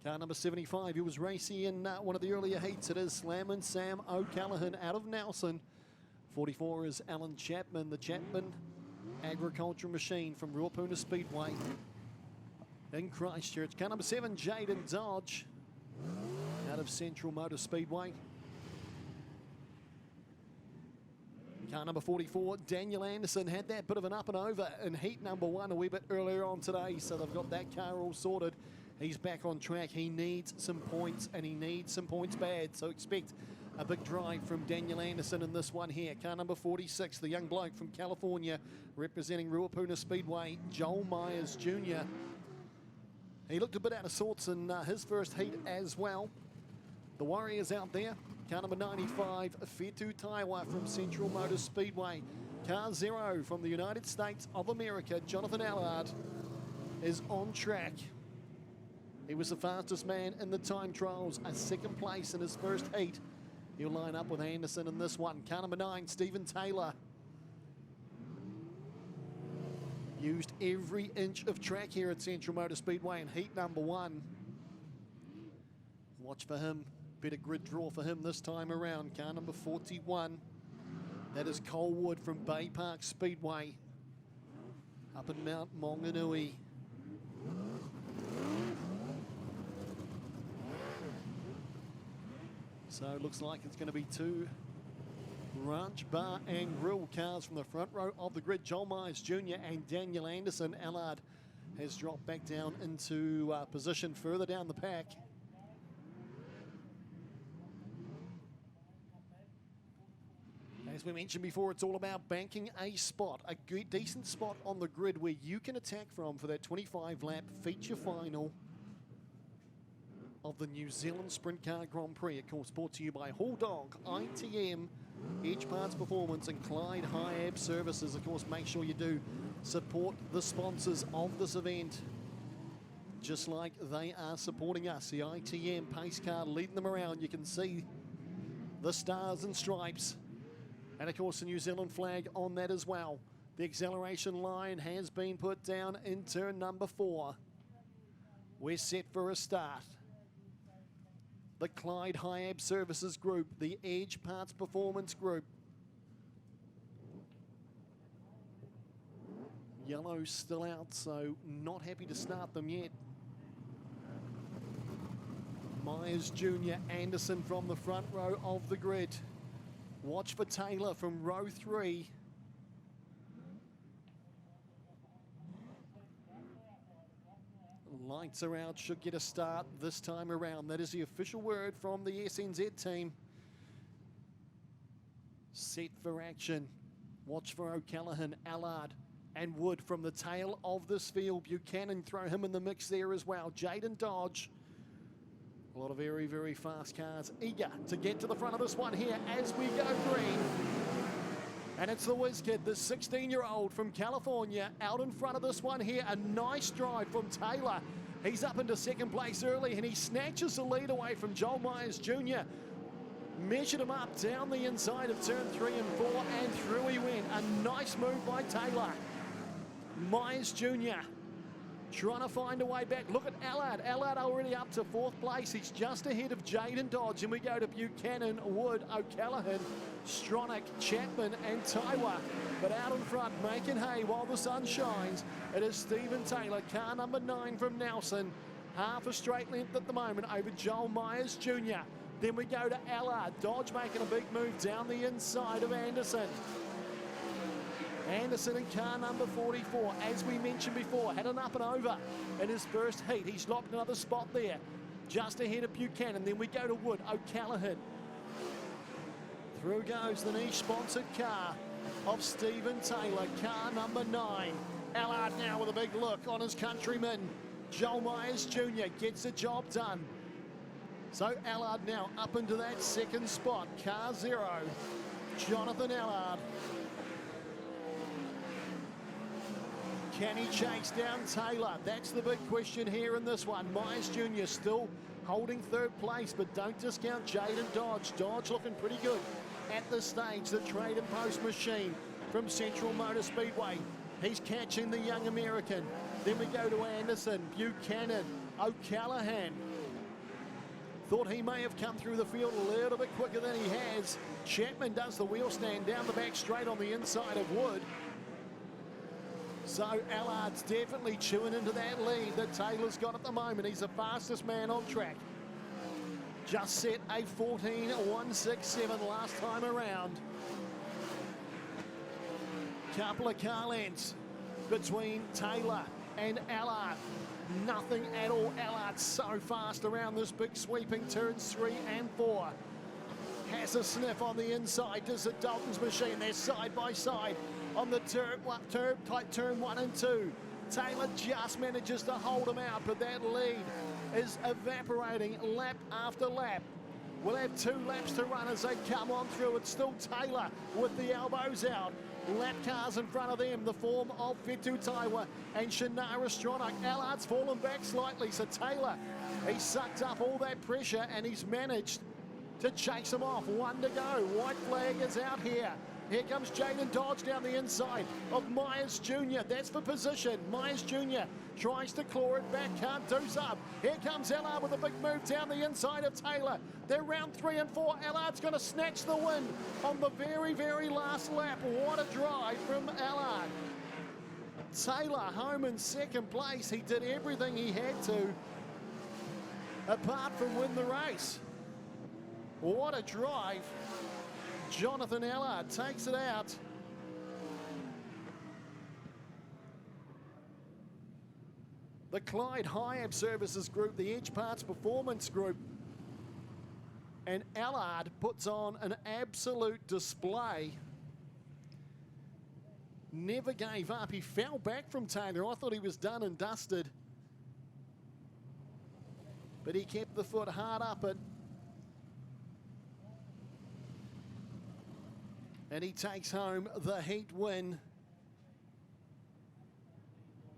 Car number 75, he was racing in one of the earlier heats. It is Slammin' Sam O'Callaghan out of Nelson. 44 is Alan Chapman, the Chapman agricultural machine from Ruapuna Speedway in Christchurch. Car number 7, Jaden Dodge out of Central Motor Speedway. Car number 44, Daniel Anderson, had that bit of an up and over in heat number 1 a wee bit earlier on today, so they've got that car all sorted. He's back on track. He needs some points, and he needs some points bad, so expect a big drive from Daniel Anderson in this one here. Car number 46, the young bloke from California, representing Ruapuna Speedway, Joel Myers Jr. He looked a bit out of sorts in his first heat as well. The Warriors out there. Car number 95, Fetu Taiwa from Central Motor Speedway. Car 0 from the United States of America, Jonathan Allard, is on track. He was the fastest man in the time trials, a second place in his first heat. He'll line up with Anderson in this one. Car number 9, Stephen Taylor. Used every inch of track here at Central Motor Speedway in heat number 1. Watch for him. Better grid draw for him this time around. Car number 41. That is Colwood from Bay Park Speedway up in Mount Maunganui. So it looks like it's going to be 2 Ranch Bar and Grill cars from the front row of the grid. Joel Myers Jr. and Daniel Anderson. Allard has dropped back down into position further down the pack. As we mentioned before, it's all about banking a spot, a good, decent spot on the grid where you can attack from for that 25-lap feature final of the New Zealand Sprintcar Grand Prix. Of course, brought to you by Hulldog, ITM, Edge Parts Performance, and Clyde High-Ab Services. Of course, make sure you do support the sponsors of this event, just like they are supporting us. The ITM pace car leading them around. You can see the stars and stripes. And of course, the New Zealand flag on that as well. The acceleration line has been put down in turn number 4. We're set for a start. The Clyde High-Ab Services Group, the Edge Parts Performance Group. Yellow's still out, so not happy to start them yet. Myers Jr., Anderson from the front row of the grid. Watch for Taylor from row 3. Lights are out, should get a start this time around. That is the official word from the SNZ team. Set for action. Watch for O'Callaghan, Allard, and Wood from the tail of this field. Buchanan, throw him in the mix there as well. Jaden Dodge. A lot of very, very fast cars eager to get to the front of this one here as we go green. And it's the Whiz Kid, the 16-year-old from California, out in front of this one here. A nice drive from Taylor. He's up into second place early, and he snatches the lead away from Joel Myers Jr. Measured him up down the inside of turn 3 and 4, and through he went. A nice move by Taylor. Myers Jr. trying to find a way back. Look at Allard. Allard already up to 4th place. He's just ahead of Jaden Dodge. And we go to Buchanan, Wood, O'Callaghan, Stronach, Chapman, and Taiwa. But out in front, making hay while the sun shines, it is Stephen Taylor, car number 9 from Nelson. Half a straight length at the moment over Joel Myers Jr. Then we go to Allard. Dodge making a big move down the inside of Anderson. Anderson in car number 44, as we mentioned before, had an up and over in his first heat. He's locked another spot there, just ahead of Buchanan. Then we go to Wood, O'Callaghan. Through goes the niche-sponsored car of Stephen Taylor, car number 9. Allard now with a big look on his countryman. Joel Myers Jr. gets the job done. So Allard now up into that second spot, car 0. Jonathan Allard. Can he chase down Taylor? That's the big question here in this one. Myers Jr. still holding 3rd place, but don't discount Jaden Dodge. Dodge looking pretty good at this stage. The trade and post machine from Central Motor Speedway. He's catching the young American. Then we go to Anderson, Buchanan, O'Callaghan. Thought he may have come through the field a little bit quicker than he has. Chapman does the wheel stand down the back straight on the inside of Wood. So Allard's definitely chewing into that lead that Taylor's got at the moment. He's the fastest man on track. Just set a 14.167 last time around. Couple of car lengths between Taylor and Allard. Nothing at all. Allard's so fast around this big sweeping turns 3 and 4. Has a sniff on the inside. Does it Dalton's machine? They're side by side on the turn 1 and 2. Taylor just manages to hold him out, but that lead is evaporating lap after lap. We'll have 2 laps to run as they come on through. It's still Taylor with the elbows out. Lap cars in front of them, the form of Fetu Taiwa and Shannara Stronach. Allard's fallen back slightly, so Taylor, he sucked up all that pressure and he's managed to chase him off. 1 to go. White flag is out here. Here comes Jaden Dodge down the inside of Myers Jr. That's for position. Myers Jr. tries to claw it back, can't do so. Here comes Allard with a big move down the inside of Taylor. They're round 3 and 4. Allard's going to snatch the win on the very, very last lap. What a drive from Allard. Taylor home in second place. He did everything he had to, apart from win the race. What a drive. Jonathan Allard takes it out. The Clyde Hiab Services Group, the Edge Parts Performance Group. And Allard puts on an absolute display. Never gave up. He fell back from Taylor. I thought he was done and dusted. But he kept the foot hard up it. And he takes home the heat win.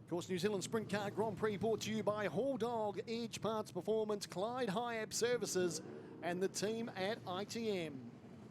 Of course, New Zealand Sprint Car Grand Prix brought to you by Hall Dog, Edge Parts Performance, Clyde Hiab Services, and the team at ITM.